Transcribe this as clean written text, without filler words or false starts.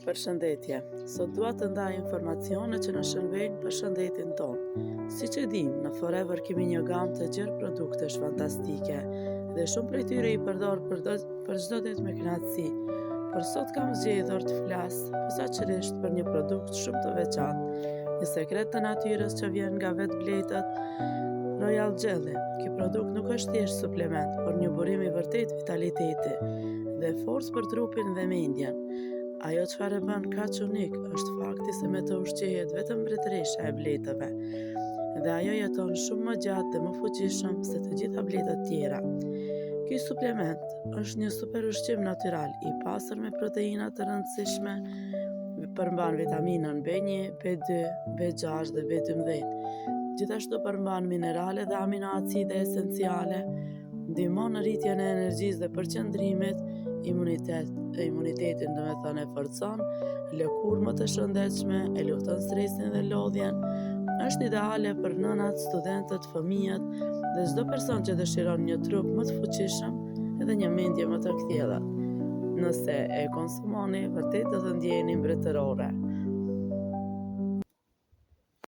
Përshëndetje, sot dua të ndaj informacione që na shërbejnë për shëndetin tonë. Siç e dim, në Forever kemi një gamë të gjerë produktesh fantastike dhe shumë prej tyre i përdor për çdo ditë me kënaqësi. Por sot kam zgjedhur të flas posaçërisht për një produkt shumë të veçantë, një sekret të natyrës që vjen nga vetë bletët, Royal Jelly. Ky produkt nuk është thjesht suplement, por një burim i vërtet vitaliteti dhe forcë për trupin dhe mendjen. Ajo çfarë e bën kaq unik është fakti se me të ushqehet vetëm mbretëresha e bletëve dhe ajo jeton shumë më gjatë dhe më fuqishëm se të gjitha bletët tjera. Ky suplement është një super ushqim natyral i pasur me proteina të rëndësishme, përmban vitaminën B1, B2, B6 dhe B12. Gjithashtu përmban minerale dhe aminoacide esenciale, ndihmon në rritjen e energjisë dhe përqendrimit, imunitetin e forcon, lëkurë më të shëndetshme, e lufton stresin dhe lodhjen, është ideale për nënat, studentët, fëmijët dhe çdo person që dëshiron një trup më të fuqishëm edhe një mendje më të kthjellët. Nëse e konsumoni, vërtet do të ndjeheni mbretërore.